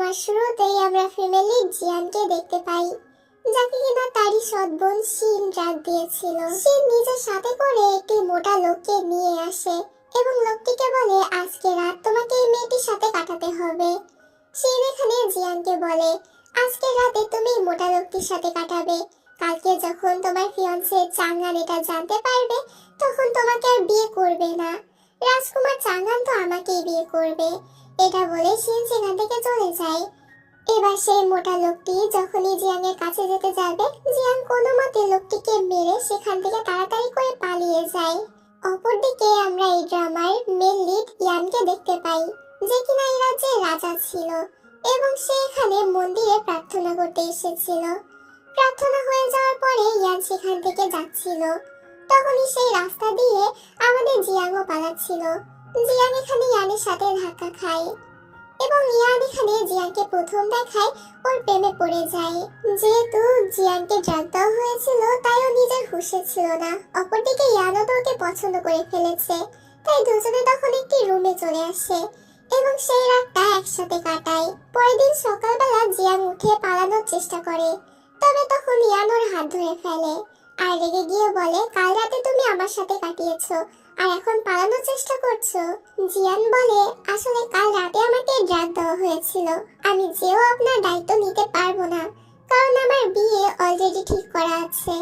সিনেমার শুরুতেই আমরা ফ্যামিলি জিয়ানকে দেখতে পাই, যাকে কিনা তারই সৎ বোন শিন রাত দিয়েছিল। শিন নিজের সাথে করে একটি মোটা লোককে নিয়ে আসে এবং লোকটিকে বলে, আজকে রাত তোমাকে এই মেয়েটির সাথে কাটাতে হবে। শিন এখানে জিয়ানকে বলে, আজকে রাতে তুমি মোটা লোকটির সাথে কাটাবে। কালকে যখন তোমার ফিয়ান্সে চাঙ্গান এটা জানতে পারবে, তখন তোমাকে আর বিয়ে করবে না। রাজকুমার চাঙ্গান তো আমাকেই বিয়ে করবে। এটা বলে শিন সেখান থেকে চলে যায়। এবার সেই মোটা লোকটি যখনই জিয়াংয়ের কাছে যেতে যাবে, জিয়াং কোনো মতে লোকটিকে মেরে সেখান থেকে তাড়াতাড়ি করে পালিয়ে যায়। অপরদিকে আমরা এই ড্রামার মেন লিড ইয়ানকে দেখতে পাই, যে কিনা এই রাজ্যের রাজা ছিল এবং সে এখানে মন্দিরে প্রার্থনা করতে এসেছিল। প্রার্থনা হয়ে যাওয়ার পরে ইয়ান সেখান থেকে যাচ্ছিল, তখনই সেই রাস্তা দিয়ে আমাদের জিয়াংও পালাচ্ছিল। জিয়াং এখানে ইয়ানের সাথে ধাক্কা খায় এবং ইয়ান এখানে জিয়াংকে প্রথম দেখায় ওর প্রেমে পড়ে যায়। যেহেতু জিয়াংকে ড্রাগ দেওয়া হয়েছিল, তাই ও নিজের হুঁশে ছিল না। অপরদিকে ইয়ানও তো ওকে পছন্দ করে ফেলেছে, তাই দুজনে তখন একটি রুমে চলে আসে এবং সেই রাতটা একসাথে কাটায়। পরের দিন সকালবেলা জিয়াং উঠে পালানোর চেষ্টা করে, তবে তখন ইয়ান ওর হাত ধরে ফেলে আর রেগে গিয়ে বলে, কাল রাতে তুমি আমার সাথে কাটিয়েছো আর এখন পালানোর চেষ্টা করছো। জিয়ান বলে, আসলে কাল রাতে আমাকে ড্রাগ দেওয়া হয়েছিল, আমি যেও আপনার দায়িত্ব নিতে পারবো না, কারণ আমার বিয়ে অলরেডি ঠিক করা আছে।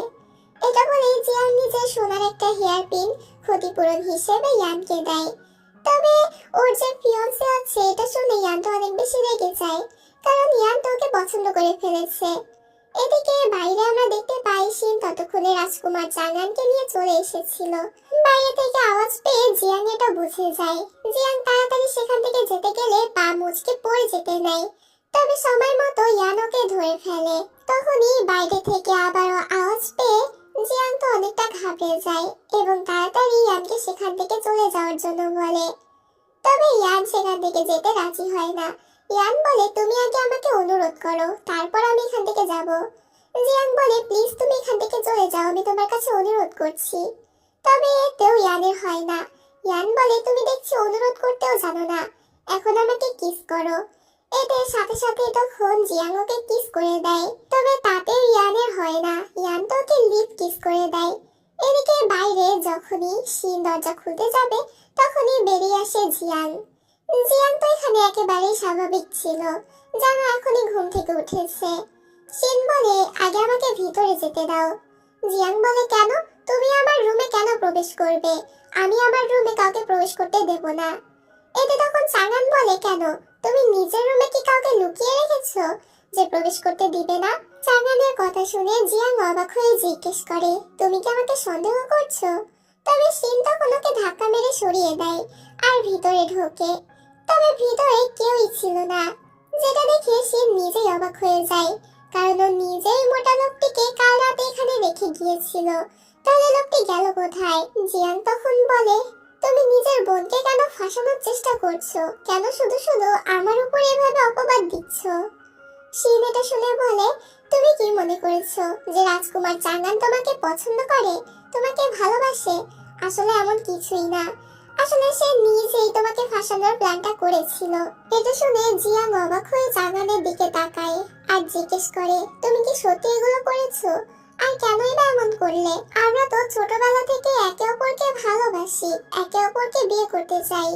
এটা বলে জিয়ান নিজের সোনার একটা হেয়ার পিন ক্ষতিপূরণ হিসেবে ইয়ানকে দেয়। তবে ওর যে ফিয়ান্সে আছে এটা শুনে ইয়ান তো অনেক বেশি রেগে যায়, কারণ ইয়ান তো ওকে পছন্দ করে ফেলেছে। এদিকে বাইরে আমরা দেখতে পাই শিন ততক্ষণে রাজকুমার চাঙ্গানকে নিয়ে চলে এসেছিল। বাইরে থেকে আওয়াজ পেয়ে জিয়াং এটা বুঝে যায়। জিয়াং তাড়াতাড়ি সেখান থেকে যেতে গেলে পা মুচকে পড়ে যেতে নেয়, তবে সময় মতো ইয়ান ওকে ধরে ফেলে। তখনই বাইরে থেকে আবারও আওয়াজ পেয়ে জিয়াং তো অনেকটা ঘাবড়ে যায় এবং তাড়াতাড়ি ইয়ানকে সেখান থেকে চলে যাওয়ার জন্য বলে। তবে ইয়ান সেখান থেকে যেতে রাজি হয় না। ইয়ান বলে, তুমি আগে আমাকে অনুরোধ করো, তারপর আমি এখান থেকে যাব। জিয়াং বলে, প্লিজ তুমি এখান থেকে চলে যাও, আমি তোমার কাছে অনুরোধ করছি। তবে এতেও ইয়ানের হয় না। ইয়ান বলে, তুমি দেখছি অনুরোধ করতেও জানো না, এখন আমাকে কিস করো। এতে সাথে সাথে তখন জিয়াং ওকে কিস করে দেয়, তবে তাতেও ইয়ানের হয় না। ইয়ান তো ওকে লিপ কিস করে দেয়। এদিকে বাইরে যখনই শিন দরজা খুলতে যাবে, তখনই বেরিয়ে আসে জিয়াং। জিয়াং তো এখানে একেবারেই স্বাভাবিক ছিল, যেন এখনই ঘুম থেকে উঠেছে। শিন বলে, আগে আমাকে ভিতরে যেতে দাও। জিয়াং বলে, কেন? তুমি আমার রুমে কেন প্রবেশ করবে? আমি আমার রুমে কাউকে প্রবেশ করতে দেব না। এতে তখন চাঙ্গান বলে, কেন? তুমি নিজের রুমে কি কাউকে লুকিয়ে রেখেছো যে প্রবেশ করতে দিবে না? চাঙ্গানের কথা শুনে জিয়াং অবাক হয়ে জিজ্ঞেস করে, তুমি কি আমাকে সন্দেহ করছো? তবে শিন তখন ওকে ধাক্কা মেরে সরিয়ে দেয় আর ভিতরে ঢোকে। তবে ভিতরে কেউই ছিল না, যেটা দেখে শিন নিজেই অবাক হয়ে যায়, কারণ ও নিজেই মোটা লোকটিকে কাল রাতে এখানে রেখে গিয়েছিল। তাহলে লোকটি গেল কোথায়? জিয়াং তখন বলে, তুমি নিজের বোনকে কেন ফাঁসানোর চেষ্টা করছো? কেন শুধু শুধু আমার উপর এভাবে অপবাদ দিচ্ছ? শিন এটা শুনে বলে, তুমি কি মনে করেছো যে রাজকুমার চাঙ্গান তোমাকে পছন্দ করে, তোমাকে ভালোবাসে? আসলে এমন কিছুই না, আসলে সে নিজেই তোমাকে ফাঁসানোর প্ল্যানটা করেছিল। এটা শুনে জিয়াং অবাক হয়ে চাঙ্গানের দিকে তাকায় আর জিজ্ঞেস করে, তুমি কি সত্যি এগুলো করেছো? আর কেনই বা এমন করলে? আমরা তো ছোটবেলা থেকে একে অপরকে ভালোবাসি, একে অপরকে বিয়ে করতে চাই।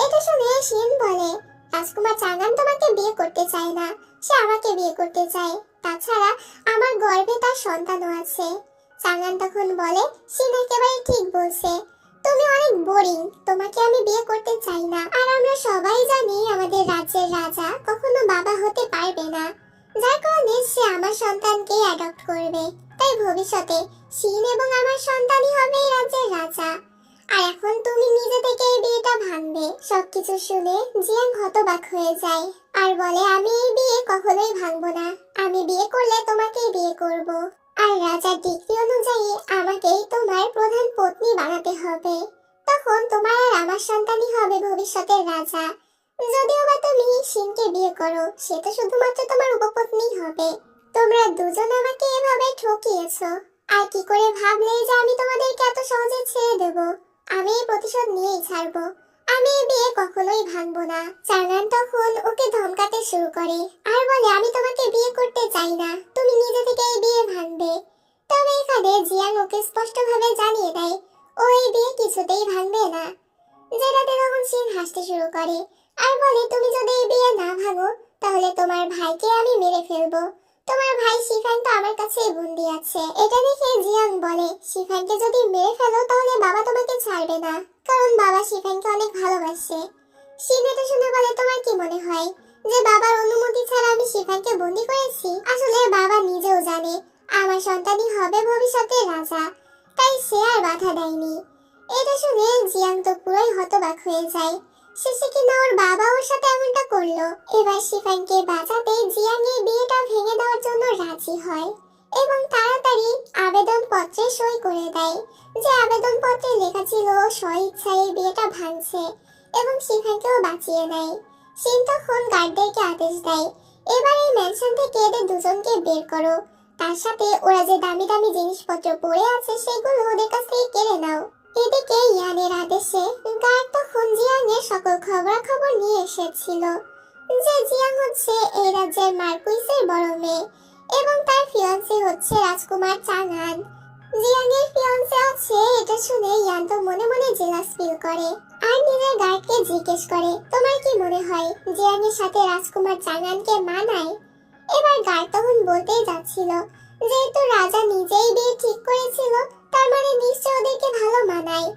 এটা শুনে শিন বলে, রাজকুমার চাঙ্গান তোমাকে বিয়ে করতে চায় না, সে আমাকে বিয়ে করতে চায়। তাছাড়া আমার গর্ভে তার সন্তানও আছে। চাঙ্গান তখন বলে, শিন একেবারে ঠিক বলছে, তুমি অনেক বোরিং, তোমাকে আমি বিয়ে করতে চাই না। আর আমরা সবাই জানি আমাদের রাজ্যের রাজা কখনো বাবা হতে পারবে না, যার কারণে সে আমার সন্তানকে অ্যাডপ্ট করবে। তাই ভবিষ্যতে শিন এবং আমার সন্তানই হবে এই রাজ্যের রাজা। আর এখন তুমি নিজে থেকে এই বিয়েটা ভাঙবে। সবকিছু শুনে জিয়াং হতবাক হয়ে যায় আর বলে, আমি এই বিয়ে কখনোই ভাঙবো না, আমি বিয়ে করলে তোমাকেই বিয়ে করব। আর রাজার ডিক্রি অনুযায়ী আমাকেই তোমার প্রধান পত্নী বানাতে হবে। তখন তোমার আর আমার সন্তানই হবে ভবিষ্যতের রাজা। যদিও বা তুমি শিনকে বিয়ে করো, সে তো শুধুমাত্র তোমার উপপত্নী হবে। তোমরা দুজন আমাকে এভাবে ঠকিয়েছো, আর কি করে ভাবলে যে আমি তোমাদেরকে এত সহজে ছেড়ে দেব? আমি এই প্রতিশোধ নিয়েই ছাড়বো। আমি এই বিয়ে কখনোই ভাঙবো না। চাঙ্গান তখন ওকে ধমকাতে শুরু করে আর বলে, আমি তোমাকে বিয়ে করতে চাই না, তুমি নিজে থেকে এই বিয়ে ভাঙবে। তবে এখানে জিয়াং ওকে স্পষ্টভাবে জানিয়ে দেয় ও এই বিয়ে কিছুতেই ভাঙবে না। যেটাতে তখন শিন হাসতে শুরু করে আর বলে, তুমি যদি এই বিয়ে না ভাঙো তাহলে তোমার ভাইকে আমি মেরে ফেলবো। তোমার ভাই শিফান তো আমার কাছেই বন্দি আছে। এটা দেখে জিয়াং বলে, শিফানকে যদি মেরে ফেলো তাহলে বাবা তোমাকে ছাড়বে না, কারণ বাবা শিফানকে অনেক ভালোবাসে। শিন এটা শুনে বলে, তোমার কি মনে হয় যে বাবার অনুমতি ছাড়া আমি শিফানকে বন্দি করেছি? আসলে বাবা নিজেও জানে আমার সন্তানই হবে ভবিষ্যতে রাজা, তাই সে আর বাধা দেয়নি। এটা শুনে জিয়াং তো পুরোই হতবাক হয়ে যায়। শেষে কিনা ওর বাবা ওর সাথে এমনটা করলো। এবার শিফানকে বাঁচাতে জিয়াং এই বিয়েটা ভেঙে দেওয়ার জন্য রাজি হয় এবং তাড়াতাড়ি আবেদন পত্রে সই করে দেয়। যে আবেদন পত্রে লেখা ছিল স্বইচ্ছায় এই বিয়েটা ভাঙছে এবং শিফানকেও বাঁচিয়ে নেয়। শিন তখন গার্ডদেরকে আদেশ দেয়, এবার এই ম্যানশন থেকে এদের দুজনকে বের করো, তার সাথে ওরা যে দামি দামি জিনিসপত্র পড়ে আছে সেগুলো ওদের কাছ থেকে কেড়ে নাও। এদিকে ইয়ানের আদেশে গার্ড তখন জিয়াংয়ের সকল খবরাখবর নিয়ে এসেছিল যে জিয়াং হচ্ছে এই রাজ্যের মার্কুইসের বড় মেয়ে এবং তার ফিয়ান্সে হচ্ছে রাজকুমার চাঙ্গান। জিয়াংয়ের ফিয়ান্সে আছে এটা শুনে ইয়ান তো মনে মনে জেলাস ফিল করে আর নিজের গার্ডকে জিজ্ঞেস করে, তোমার কি মনে হয় জিয়াংয়ের সাথে রাজকুমার চাঙ্গানকে মানায়? এবার গার্ড তখন বলতেই যাচ্ছিল, যেহেতু রাজা নিজেই বিয়ে ঠিক করেছিল তার মানে নিশ্চয় ওদেরকে ভালো মানায়।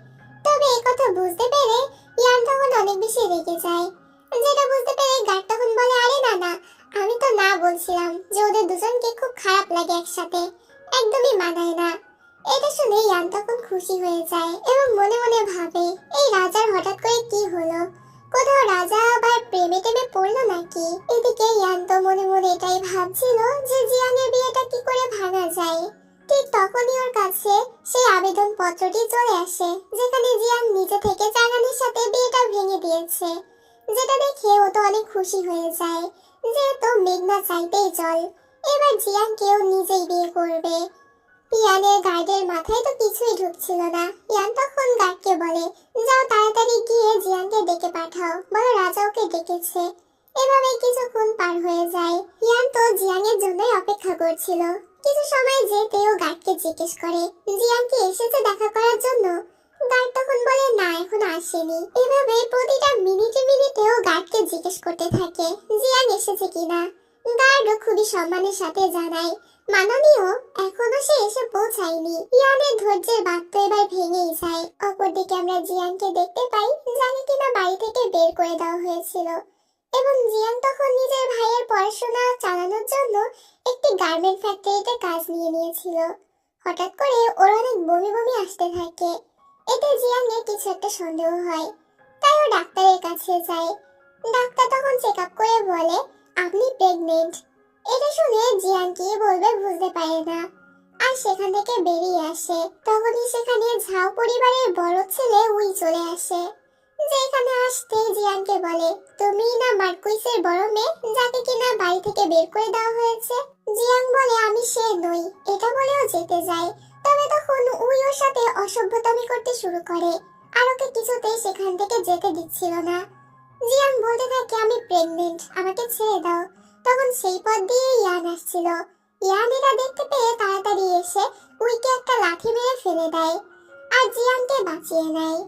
তবে এই কথা বুঝতে পেরে ইয়ান তখন অনেক বেশি রেগে যায়। যেটা বুঝতে পেরে গার্ড তখন বলে, আরে না না, আমি তো না বলছিলাম যে ওদের দুজনকে খুব খারাপ লাগে একসাথে, একদমই মানায় না। এটা শুনে ইয়ান তখন খুশি হয়ে যায় এবং মনে মনে ভাবে, এই রাজার হঠাৎ করে কি হলো, কোথাও রাজা আবার প্রেমে টেমে পড়লো নাকি? এদিকে ইয়ান তো মনে মনে এটাই ভাবছিল যে জিয়াংয়ের বিয়েটা কি করে ভাঙা যায়। ঠিক তখনই ওর কাছে সেই আবেদন পত্রটি চলে আসে যেখানে জিয়াং নিজে থেকে চাঙ্গানের সাথে বিয়েটা ভেঙে দিয়েছে। যেটা দেখে ও তো অনেক খুশি হয়ে যায়, যেহেতু মেঘনা চাইতেই জল, এবার জিয়াং কেউ নিজেই বিয়ে করবে। ইয়ানের গার্ডের মাথায় তো কিছুই ঢুকছিল না। ইয়ান তখন গার্ডকে বলে, যাও তাড়াতাড়ি গিয়ে জিয়াংকে ডেকে পাঠাও, বলো রাজা ওকে ডেকেছে। এভাবে কিছুক্ষণ পার হয়ে যায়। ইয়ান তো জিয়াংয়ের জন্যই অপেক্ষা করছিল। কিছু সময় যেতেও গার্ডকে জিজ্ঞেস করে, জিয়াং কি এসেছে দেখা করার জন্য? গার্ড তখন বলে, না এখন আসেনি। এভাবে প্রতিটা মিনিটে মিনিটেও গার্ডকে জিজ্ঞেস করতে থাকে জিয়াং এসেছে কিনা। গার্ডও খুবই সম্মানের সাথে জানায়, মাননীয়, এখনো সে এসে পৌঁছায়নি। ইয়ানের ধৈর্যের বাঁধ তো এবার ভেঙেই যায়। অপরদিকে আমরা জিয়াংকে দেখতে পাই যাকে কিনা বাড়ি থেকে বের করে দেওয়া হয়েছিল এবং জিয়াং তখন নিজের ভাইয়ের পড়াশোনা চালানোর জন্য একটি গার্মেন্ট ফ্যাক্টরিতে কাজ নিয়ে নিয়েছিল। হঠাৎ করে ওর অনেক বমি বমি আসতে থাকে। এতে জিয়াংয়ের কিছু একটা সন্দেহ হয়, তাই ও ডাক্তারের কাছে যায়। ডাক্তার তখন চেক আপ করে বলে, আপনি প্রেগনেন্ট। এটা শুনে জিয়াং কি বলবে বুঝতে পারে না আর সেখান থেকে বেরিয়ে আসে। তখনই সেখানে ঝাও পরিবারের বড় ছেলে উই চলে আসে, যে এখানে আসতে জিয়াংকে বলে, তুমি না মার্কুইসের বড় মেয়ে যাকে কিনা বাড়ি থেকে বের করে দেওয়া হয়েছে? জিয়াং বলে, আমি সে নই। এটা বলেও যেতে যায়। তবে তখন উই ওর সাথে অসভ্যতামি করতে শুরু করে আর ওকে কিছুতেই সেখান থেকে যেতে দিচ্ছিল না। জিয়াং বলতে থাকে, আমি প্রেগনেন্ট, আমাকে ছেড়ে দাও। তখন সেই পথ দিয়ে ইয়ান আসছিল। ইয়ান এটা দেখতে পেয়ে তাড়াতাড়ি এসে উইকে একটা লাঠি মেরে ফেলে দেয় আর জিয়াংকে বাঁচিয়ে নেয়।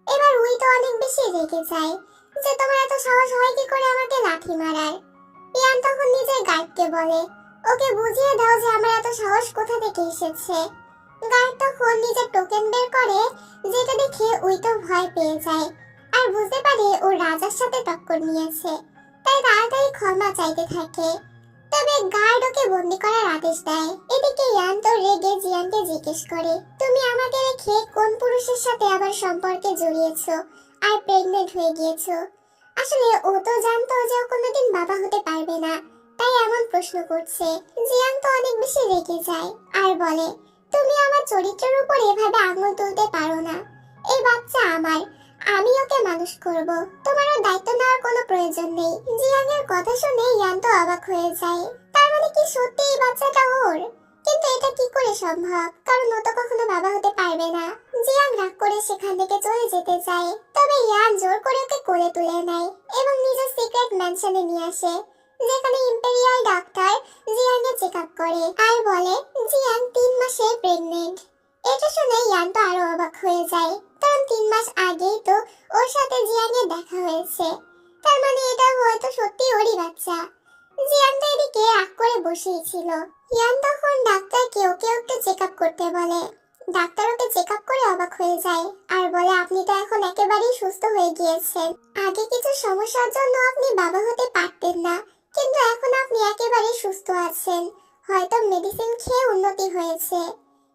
এবার উই তো অনেক বেশি রেগে যায় যে তোমার এত সাহস হয় কি করে আমাকে লাঠি মারার। ইয়ান তখন নিজের গার্ডকে বলে, ওকে বুঝিয়ে দাও যে আমার এত সাহস কোথা থেকে এসেছে। গার্ড তখন নিজের টোকেন বের করে, যেটা দেখে উই তো ভয় পেয়ে যায় আর বুঝতে পারে ও রাজার সাথে টক্কর নিয়েছে, তাই তাড়াতাড়ি ক্ষমা চাইতে থাকে। তবে গার্ড ওকে বন্দি করার আদেশ দেয়। এদিকে ইয়ান তো রেগে জিয়ানকে জিজ্ঞেস করে, তুমি আমাকে রেখে কোন পুরুষের সাথে আবার সম্পর্কে জড়িয়েছো আর প্রেগনেন্ট হয়ে গিয়েছো? আসলে ও তো জানতো যে ও কোনোদিন বাবা হতে পারবে না, তাই এমন প্রশ্ন করছে। জিয়ান তো অনেক বেশি রেগে যায় আর বলে, তুমি আমার চরিত্রের উপর এভাবে আঙুল তুলতে পারো না। এই বাচ্চা আমার, আমি ওকে মানুষ করব, তোমারও দায়িত্ব নেওয়ার কোনো প্রয়োজন নেই। জিয়াং এর কথা শুনে ইয়ান তো অবাক হয়ে যায়। তার মানে কি সত্যি এই বাচ্চাটা ওর? কিন্তু কিন্তু এটা কি করে সম্ভব, কারণ ও তো কখনো বাবা হতে পারবে না। জিয়াং রাগ করে সেখান থেকে চলে যেতে চায়, তবে ইয়ান জোর করে ওকে কোলে তুলে নেয় এবং নিজের সিক্রেট ম্যানশনে নিয়ে আসে, যেখানে ইম্পেরিয়াল ডাক্তার জিয়াংকে চেক আপ করে আর বলে জিয়াং 3 মাসে প্রেগনেন্ট। এটা শুনে ইয়ান তো আরো অবাক হয়ে যায়, কারণ 3 মাস আগেই তো ওর সাথে জিয়াংয়ের দেখা হয়েছে। তার মানে এটা হয়তো সত্যি ওরই বাচ্চা। জিয়াং তো এদিকে রাগ করে বসেই ছিল। ইয়ান তখন ডাক্তারকে ওকে একটু চেক আপ করতে বলে। ডাক্তার ওকে চেক আপ করে অবাক হয়ে যায় আর বলে আপনি তো এখন একেবারেই সুস্থ হয়ে গিয়েছেন। আগে কিছু সমস্যার জন্য আপনি বাবা হতে পারতেন না, কিন্তু এখন আপনি একেবারে সুস্থ আছেন, হয়তো মেডিসিন খেয়ে উন্নতি হয়েছে।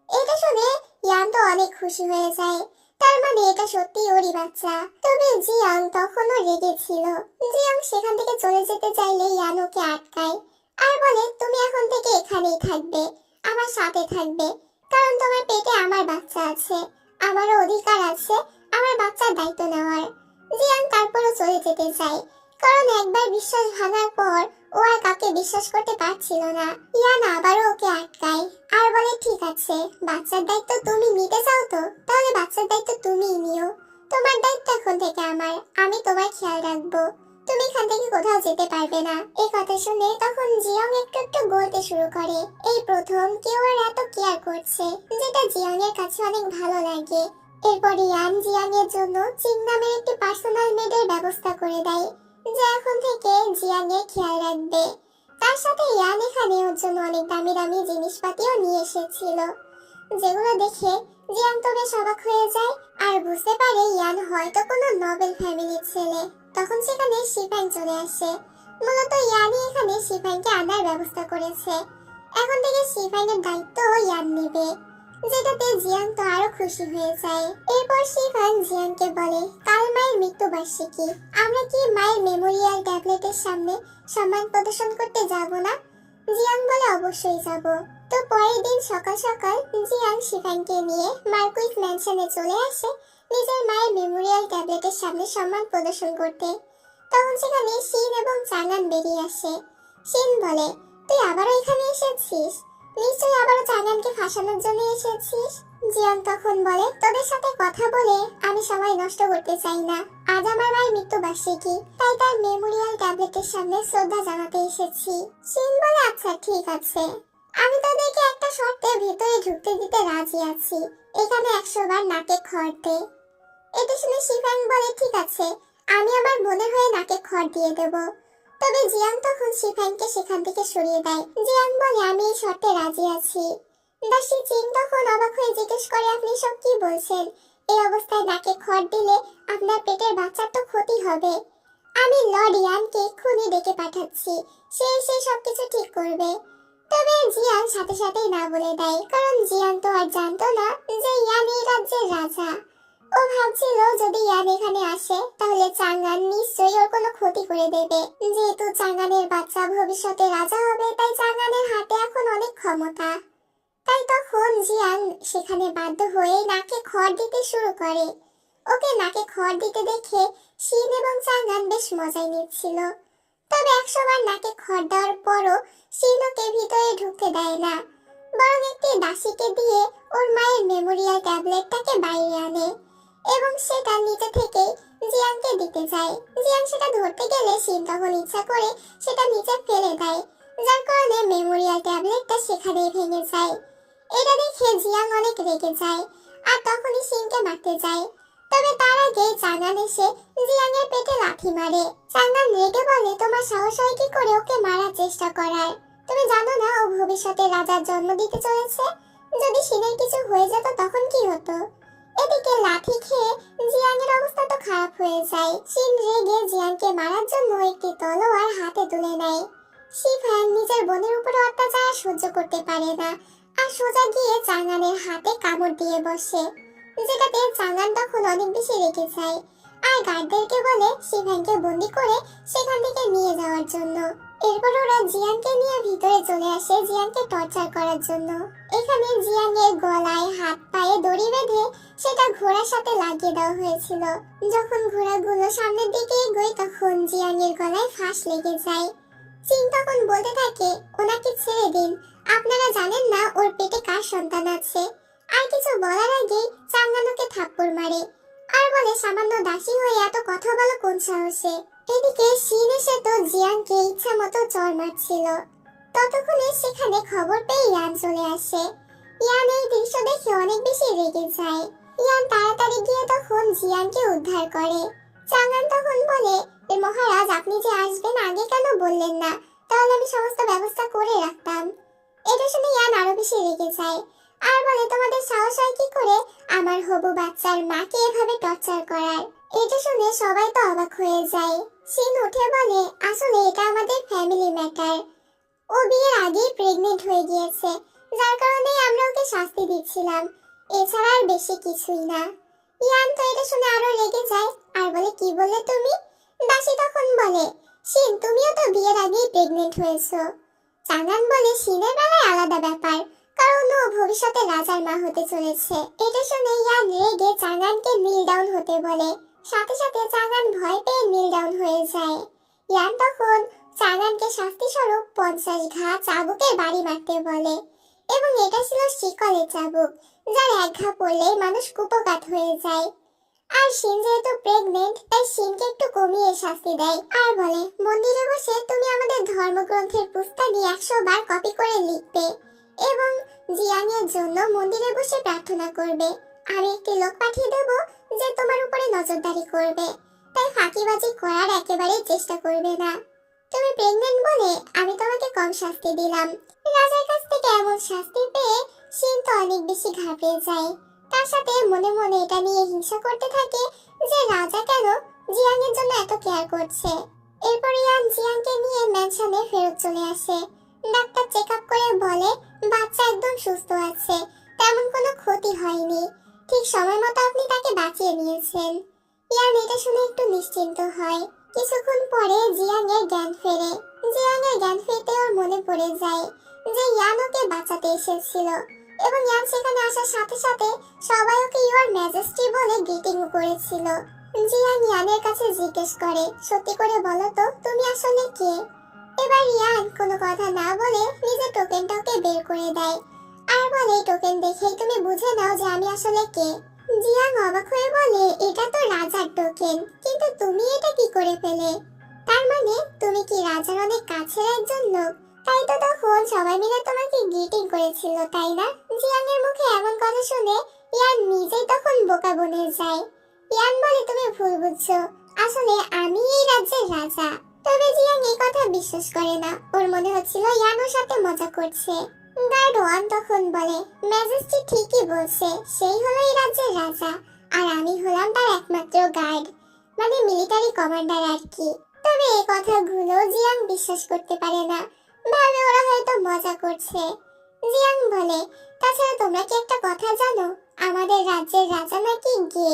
এটা শুনে ইয়ান তো অনেক খুশি হয়ে যায়, তার মানে এটা সত্যি ওরই বাচ্চা। তবে জিয়াং তখনও রেগে ছিল। জিয়াং সেখান থেকে চলে যেতে চাইলে ইয়ান ওকে আটকায় আর বলে তুমি এখন থেকে এখানেই থাকবে, আমার সাথে থাকবে, কারণ তোমার পেটে আমার বাচ্চা আছে, আমারও অধিকার আছে আমার বাচ্চার দায়িত্ব নেওয়ার। জিয়াং তারপরও চলে যেতে চায়, কারণ একবার বিশ্বাস ভাঙার পর ও আর কাউকে বিশ্বাস করতে পারছিল না। ইয়ান আবারও ওকে আটকায় আর বলে ঠিক আছে, বাচ্চার দায়িত্ব তুমি নিতে চাও তো তাহলে বাচ্চার দায়িত্ব তুমিই নিও, তোমার দায়িত্ব এখন থেকে আমার, আমি তোমার খেয়াল রাখবো, তুমি এখান থেকে কোথাও যেতে পারবে না। এই কথা শুনে তখন জিয়ং একটু একটু বলতে শুরু করে, এই প্রথম কেউ আর এত কেয়ার করছে, যেটা জিয়ং এর কাছে অনেক ভালো লাগে। এরপর ইয়ান জিয়াং এর জন্য চিং নামের একটি পার্সোনাল মেডের ব্যবস্থা করে দেয়, যে এখন থেকে জিয়াং এর খেয়াল রাখবে। তার সাথে ইয়ান এখানে ওর জন্য অনেক দামি দামি জিনিসপাতিও নিয়ে এসেছিল, যেগুলো দেখে জিয়াং তো বেশ অবাক হয়ে যায় আর বুঝতে পারে ইয়ান হয়তো কোনো নোবেল ফ্যামিলির ছেলে। তখন সেখানে শিফাং চলে আসে। মূলত ইয়ানই এখানে শিফাংকে আনার ব্যবস্থা করেছে, এখন থেকে শিফাং এর দায়িত্ব ইয়ান নেবে, যেটাতে জিয়াং তো আরো খুশি হয়ে যায়। এরপর শিফাং জিয়াংকে বলে কাল মায়ের মৃত্যুবার্ষিকী, আমরা কি মায়ের মেমোরিয়াল ট্যাবলেটের সামনে সম্মান প্রদর্শন করতে যাব না? জিয়াং বলে অবশ্যই যাব। তো পরের দিন সকাল সকাল জিয়াং শিফাংকে নিয়ে মার্কুইস ম্যানশনে চলে আসে নিজের মায়ের মেমোরিয়াল ট্যাবলেটের সামনে সম্মান প্রদর্শন করতে। তখন সেখানে শিন এবং চাঙ্গান বেরিয়ে আসে। শিন বলে তুই আবারও এখানে এসেছিস, নিশ্চয়ই আবারও চাঙ্গানকে ফাঁসানোর জন্য এসেছিস। জিয়াং তখন বলে তোদের সাথে কথা বলে আমি সময় নষ্ট করতে চাই না, আজ আমার মায়ের মৃত্যুবার্ষিকী, তাই তার মেমোরিয়াল ট্যাবলেটের সামনে শ্রদ্ধা জানাতে এসেছি। শিন বলে আচ্ছা ঠিক আছে, আমি তোদেরকে একটা শর্তে ভিতরে ঢুকতে দিতে রাজি আছি, এখানে 100 বার নাকে খড় দে। এটা শুনে শিফাং বলে ঠিক আছে, আমি আমার বোনের হয়ে নাকে খড় দিয়ে দেব। তবে জিয়াং তখন শিফাংকে সেখান থেকে সরিয়ে দেয়। জিয়াং বলে আমি এই শর্তে রাজি আছি। দাসী চিং তখন অবাক হয়ে জিজ্ঞেস করে আপনি সব কি বলছেন, এই অবস্থায় নাকে খড় দিলে আপনার পেটের বাচ্চার তো ক্ষতি হবে। আমি লর্ড ইয়ানকে এক্ষুনি ডেকে পাঠাচ্ছি, সে এসে সবকিছু ঠিক করবে। তবে জিয়াং সাথে সাথেই না বলে দেয়, কারণ জিয়াং তো আর জানতো না যে ইয়ান এই রাজ্যের রাজা। ও ভাবছিল যদি ইয়ান এখানে আসে তাহলে চাঙ্গান নিশ্চয়ই ওর কোনো ক্ষতি করে দেবে, যেহেতু চাঙ্গানের বাচ্চা ভবিষ্যতে রাজা হবে, তাই চাঙ্গানের হাতে এখন অনেক ক্ষমতা। তাই তখন জিয়াং সেখানে বাধ্য হয়ে নাকে খড় দিতে শুরু করে। ওকে নাকে খড় দিতে দেখে শিন এবং চাঙ্গান বেশ মজাই নিচ্ছিল। তবে 100 বার নাকে খড় দেওয়ার পরও শিন ওকে ভিতরে ঢুকতে দেয় না, বরং একটি দাসীকে দিয়ে ওর মায়ের মেমোরিয়াল ট্যাবলেটটাকে বাইরে আনে এবং সেটা নিচে থেকে জিয়াংকে দিতে যায়। জিয়াং সেটা ধরতে গেলে শিন তখন ইচ্ছা করে সেটা নিচে ফেলে দেয়, যার কারণে মেমোরিয়াল ট্যাবলেটটা সেখানেই ভেঙে যায়। এটা দেখে জিয়াং অনেক রেগে যায় আর তখনই শিনকে মারতে যায়। তবে তার আগে চাঙ্গান এসে জিয়াং এর পেটে লাথি মারে। চাঙ্গান রেগে বলে তোমার সাহস হয় কি করে ওকে মারার চেষ্টা করার, তুমি জানো না ও ভবিষ্যতে রাজার জন্ম দিতে চলেছে, যদি শিনের কিছু হয়ে যেত তখন কি হতো। এদিকে লাঠি খেয়ে জিয়াং এর অবস্থা তো খারাপ হয়ে যায়। শিন রেগে জিয়াংকে মারার জন্য একটি তলোয়ার হাতে তুলে নেয়। শিফাং নিজের বোনের উপরে অত্যাচার সহ্য করতে পারে না আর সোজা গিয়ে চাঙ্গানের হাতে কামড় দিয়ে বসে, যেটাতে চাঙ্গান তখন অনেক বেশি রেগে যায় আর গার্ডদেরকে বলে শিফাংকে বন্দি করে সেখান থেকে নিয়ে যাওয়ার জন্য। এরপর ওরা জিয়াংকে নিয়ে ভিতরে চলে আসে জিয়াংকে টর্চার করার জন্য। এখানে জিয়াং এর গলায় হাত পায়ে দড়ি বেঁধে সেটা ঘোড়ার সাথে লাগিয়ে দেওয়া হয়েছিল। যখন ঘোড়াগুলো সামনের দিকে এগোয় তখন জিয়াং এর গলায় ফাঁস লেগে যায়। চিং তখন বলতে থাকে ওনাকে ছেড়ে দিন, আপনারা জানেন না ওর পেটে কার সন্তান আছে। আর কিছু বলার আগেই চাঙ্গান ওকে থাপ্পড় মারে আর বলে, সামান্য দাসী হয়ে এত কথা বলো কোন সাহসে। এদিকে শিন এসে তো জিয়ানকে ইচ্ছা মতো চড় মারছিল। ততক্ষণে সেখানে খবর পেয়ে ইয়ান চলে আসে। ইয়ান এই দৃশ্য দেখে অনেক বেশি রেগে যায়। ইয়ান তাড়াতাড়ি গিয়ে তখন জিয়ানকে উদ্ধার করে। চাঙ্গান তখন বলে, মহারাজ আপনি যে আসবেন আগে কেন বললেন না, তাহলে আমি সমস্ত ব্যবস্থা করে রাখতাম। এটা শুনে ইয়ান আরো বেশি রেগে যায় আর বলে, তোমাদের সাহস হয় কি করে আমার হবু বাচ্চার মাকে এভাবে টর্চার করার। এটা শুনে সবাই তো অবাক হয়ে যায়। শিন উঠে বলে, আসলে এটা আমাদের ফ্যামিলি ম্যাটার। ও বিয়ের আগেই প্রেগনেন্ট হয়ে গিয়েছে, যার কারণে আমরা ওকে শাস্তি দিচ্ছিলাম, এছাড়া আর বেশি কিছুই না। ইয়ান তো এটা শুনে আরো রেগে যায় আর বলে, কি বললে তুমি? দাসী তখন বলে, শিন তুমিও তো বিয়ের আগেই প্রেগনেন্ট হয়েছো। চাঙ্গান বলে, শিনের বেলায় আলাদা ব্যাপার, কারণ ও ভবিষ্যতে রাজার মা হতে চলেছে। এটা শুনে ইয়ান রেগে চাঙ্গানকে নীল ডাউন হতে বলে। সাথে সাথে চাঙ্গান ভয় পেয়ে নীল ডাউন হয়ে যায়। ইয়ান তখন চাঙ্গানকে শাস্তি স্বরূপ 50 ঘা চাবুকের বাড়ি মারতে বলে, এবং এটা ছিল শিকলের চাবুক, যার এক ঘা পড়লেই মানুষ কুপোকাত হয়ে যায়। আর শিন যেহেতু প্রেগনেন্ট, তাই শিনকে একটু কমিয়ে শাস্তি দেয় আর বলে, মন্দিরে বসে তুমি আমাদের ধর্মগ্রন্থের পুস্তকে 100 বার কপি করে লিখবে এবং জিয়াংয়ের জন্য মন্দিরে বসে প্রার্থনা করবে। আমি একটি লোক পাঠিয়ে দেব যে তোমার উপরে নজরদারি করবে, তাই ফাঁকিবাজি করার একেবারেই চেষ্টা করবে না। তুমি প্রেগনেন্ট বলে আমি তোমাকে কম শাস্তি দিলাম। রাজার কাছ থেকে এমন শাস্তি পেয়ে শিন তো অনেক বেশি ঘাবড়ে যায়। তার সাথে মনে মনে এটা নিয়ে হিংসা করতে থাকে যে রাজা কেন জিয়াংয়ের জন্য এত কেয়ার করছে। এরপর ইয়ান জিয়াংকে নিয়ে ম্যানশনে ফেরত চলে আসে। ডাক্তার চেক আপ করে বলে, বাচ্চা একদম সুস্থ আছে, তেমন কোনো ক্ষতি হয়নি, ঠিক সময় মতো আপনি তাকে বাঁচিয়ে নিয়েছেন। ইয়ান এটা শুনে একটু নিশ্চিন্ত হয়। কিছুক্ষণ পরে জিয়াংয়ের জ্ঞান ফেরে। জিয়াংয়ের জ্ঞান ফিরতে ওর মনে পড়ে যায় যে ইয়ান ওকে বাঁচাতে এসেছিল, এবং ইয়ান সেখানে আসার সাথে সাথে সবাই ওকে ইওর ম্যাজেস্টি বলে গ্রিটিংও করেছিল। জিয়াং ইয়ানের কাছে জিজ্ঞেস করে, সত্যি করে বলো তো তুমি আসলে কে? এবার ইয়ান কোনো কথা না বলে নিজের টোকেনটাকে বের করে দেয় আর বলে, টোকেন দেখেই তুমি বুঝে নাও যে আমি আসলে কে। জিয়াং অবাক হয়ে বলে, এটা তো রাজার টোকেন, কিন্তু তুমি এটা কি করে পেলে? তার মানে তুমি কি রাজার অনেক কাছের একজন লোক? তাই তো তখন সবাই মিলে তোমাকে গ্রিটিং করেছিল, তাই না? জিয়াং এর মুখে এমন কথা শুনে ইয়ান নিজেই তখন বোকা বনে যায়। ইয়ান বলে, তুমি ভুল বুঝছো, আসলে আমি এই রাজ্যের রাজা। তবে জিয়াং এই কথা বিশ্বাস করে না, ওর মনে হচ্ছিল ইয়ান ওর সাথে মজা করছে। গার্ড ওয়ান তখন বলে, ম্যাজেস্টি ঠিকই বলছে, সেই হলো এই রাজ্যের রাজা, আর আমি হলাম তার একমাত্র গার্ড, মানে মিলিটারি কমান্ডার আর কি। তবে এই কথাগুলো জিয়াং বিশ্বাস করতে পারে না, ভাবে ওরা হয়তো মজা করছে। জিয়াং বলে, তাছাড়া তোমরা কি একটা কথা জানো, আমাদের রাজ্যের রাজা নাকি গে,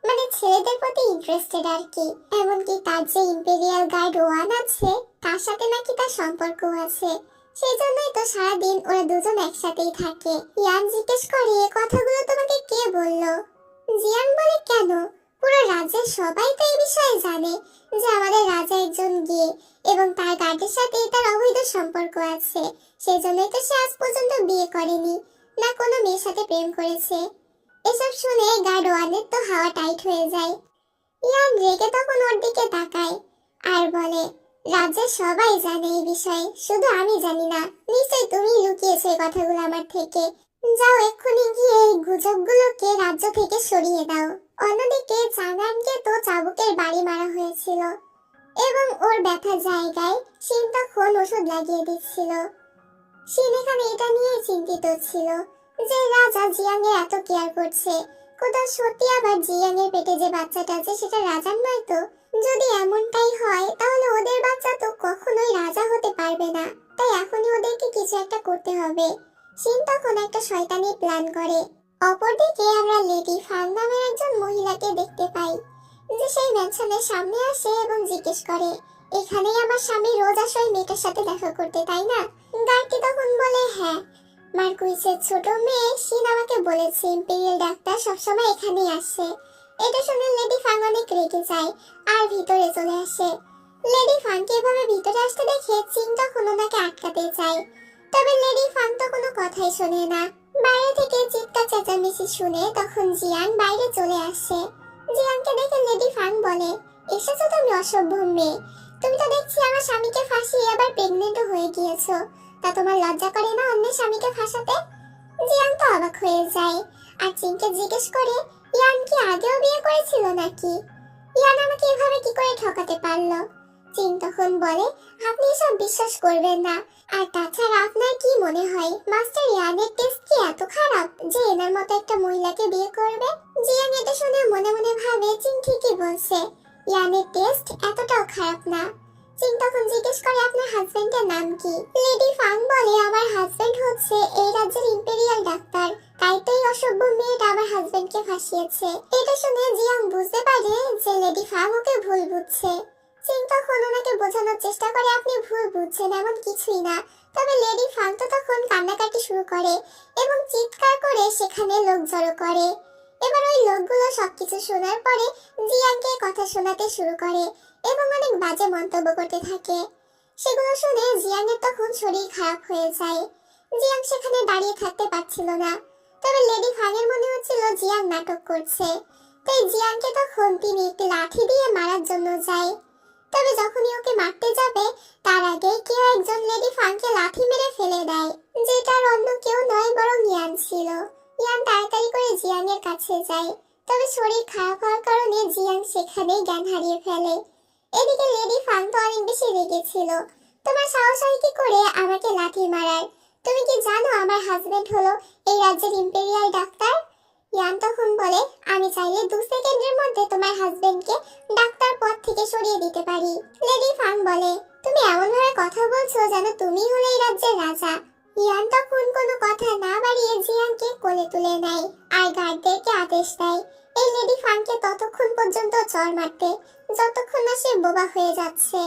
মানে ছেলেদের প্রতি ইন্টারেস্টেড আর কি। এমনকি তার যে ইম্পেরিয়াল গার্ড ওয়ান আছে তার সাথে নাকি তার সম্পর্ক আছে, সেই জন্যই তো সারাদিন ওরা দুজন একসাথেই থাকে। ইয়ান জিজ্ঞেস করে, এই কথাগুলো তোমাকে কে বললো? জিয়াং বলে, কেন, পুরো রাজ্যের সবাই তো এই বিষয়ে জানে যে আমাদের রাজা একজন গে এবং তার গার্ডের সাথে তার অবৈধ সম্পর্ক আছে, সেই জন্যই তো সে আজ পর্যন্ত বিয়ে করেনি, না কোনো মেয়ের সাথে প্রেম করেছে। এসব শুনে গার্ড ওয়ানের তো হাওয়া টাইট হয়ে যায়। ইয়ান রেগে তখন ওর দিকে তাকায় আর বলে, রাজ্যের সবাই জানে এই বিষয়ে, শুধু আমি জানি না। নিশ্চয়ই তুমি লুকিয়েছো এই কথাগুলো আমার থেকে। যাও এক্ষুনি গিয়ে এই গুজবগুলোকে রাজ্য থেকে সরিয়ে দাও। অন্যদিকে চাঙ্গানকে তো চাবুকের বাড়ি মারা হয়েছিল এবং ওর ব্যথার জায়গায় শিন তখন ওষুধ লাগিয়ে দিচ্ছিল। শিন এখানে এটা নিয়ে চিন্তিত ছিল যে রাজা জিয়াং এর এত কেয়ার করছে, কোথাও সত্যি আবার জিয়াং এর পেটে যে বাচ্চাটা আছে সেটা রাজার নয় তো? যদি এমনটাই হয় তাহলে ওদের বাচ্চা তো কখনোই রাজা হতে পারবে না, তাই এখনই ওদেরকে কিছু একটা করতে হবে। শিন তখন একটা শয়তানি প্ল্যান করে। অপরদিকে আমরা লেডি ফাং নামের একজন মহিলাকে দেখতে পাই, যে সেই ম্যানশনের সামনে আসে এবং জিজ্ঞেস করে, এখানেই আমার স্বামী রোজ আসে ওই মেয়েটার সাথে দেখা করতে, তাই না? গার্ডটি তখন বলে, হ্যাঁ, মার্কুইসের ছোট মেয়ে শিন আমাকে বলেছে ইম্পেরিয়াল ডাক্তার সবসময় এখানেই আসে। এটা শুনে লেডি ফাং অনেক রেগে যায় আর ভিতরে চলে আসে। লেডি ফাংকে এভাবে ভিতরে আসতে দেখে চিন তখন ওনাকে আটকাতে চায়, তবে লেডি ফাং তো কোনো কথাই শোনে না। বাইরে থেকে চিৎকার চেঁচামেচি শুনে তখন জিয়ান বাইরে চলে আসে। জিয়ানকে দেখে লেডি ফাং বলে, এসেছো তুমি অসভ্য মেয়ে, তুমি তো দেখছি আমার স্বামীকে ফাঁসিয়ে আবার প্রেগনেন্ট হয়ে গিয়েছো, তা তোমার লজ্জা করে না অন্যের স্বামীকে ফাঁসাতে? জিয়ান তো অবাক হয়ে যায় আর চিনকে জিজ্ঞেস করে, ইয়ান কি আগেও বিয়ে করেছিল নাকি? ইয়ান আমাকে এভাবে কি করে ঠকাতে পারলো? চিন তখন বলে, আপনি এসব বিশ্বাস করবেন না, আর তাছাড়া আপনার কি মনে হয় মাস্টার ইয়ানের টেস্ট কি এত খারাপ যে এনার মতো একটা মহিলাকে বিয়ে করবে? জিয়ান এটা শুনে মনে মনে ভাবে চিন ঠিকই বলছে, ইয়ানের টেস্ট এতটাও খারাপ না। চিন তখন জিজ্ঞেস করে, আপনার হাজবেন্ডের নাম কি? লেডি ফাং বলে, আমার হাজবেন্ড হচ্ছে এই রাজ্যের ইম্পেরিয়াল ডাক্তার, তাই তো এই অসভ্য মেয়েটা আমার হাজবেন্ডকে ফাঁসিয়েছে। এটা শুনে জিয়াং বুঝতে পারে যে লেডি ফাং ওকে ভুল বুঝছে। চিন তখন ওনাকে বোঝানোর চেষ্টা করে, আপনি ভুল বুঝছেন, এমন কিছুই না। তবে লেডি ফাং তো তখন কান্নাকাটি শুরু করে এবং চিৎকার করে সেখানে লোক জড়ো করে। এবার ওই লোকগুলো সবকিছু শোনার পরে জিয়াংকে কথা শোনাতে শুরু করে এবং অনেক বাজে মন্তব্য করতে থাকে। সেগুলো শুনে জিয়াংয়ের তখন শরীর খারাপ হয়ে যায়। জিয়াং সেখানে দাঁড়িয়ে থাকতে পারছিল না। তবে লেডি ফাংয়ের মনে হচ্ছিল জিয়াং নাটক করছে, তাই জিয়াংকে তখন তিনি একটি লাঠি দিয়ে মারার জন্য যায়। তবে যখনই ওকে মারতে যাবে তার আগে কেউ একজন লেডি ফাংকে লাঠি মেরে ফেলে দেয়, যেটার অন্য কেউ নয় বরং ইয়ান ছিল। ইয়ান তাড়াতাড়ি করে জিয়াংয়ের কাছে যায়, তবে শরীর খারাপ হওয়ার কারণে জিয়াং সেখানেই জ্ঞান হারিয়ে ফেলে। এদিকে লেডি ফাং তো অনেক বেশি রেগেছিল, তোমার সাহস হয় কি করে আমাকে লাঠি মারার? তুমি কি জানো আমার হাজবেন্ড হলো এই রাজ্যের ইম্পেরিয়াল ডাক্তার? ইয়ান তখন বলে, আমি চাইলে 2 সেকেন্ডের মধ্যে তোমার হাজবেন্ডকে ডাক্তার পদ থেকে সরিয়ে দিতে পারি। লেডি ফাং বলে, তুমি এমন ভাবে কথা বলছো যেন তুমি হলে এই রাজ্যের রাজা। ইয়ান তখন কোনো কথা না বাড়িয়ে জিয়াংকে কোলে তুলে নেয় আর গার্ডদেরকে আদেশ দেয় এই লেডি ফাংকে ততক্ষণ পর্যন্ত চড় মারতে যতক্ষণ না সে বোবা হয়ে যাচ্ছে।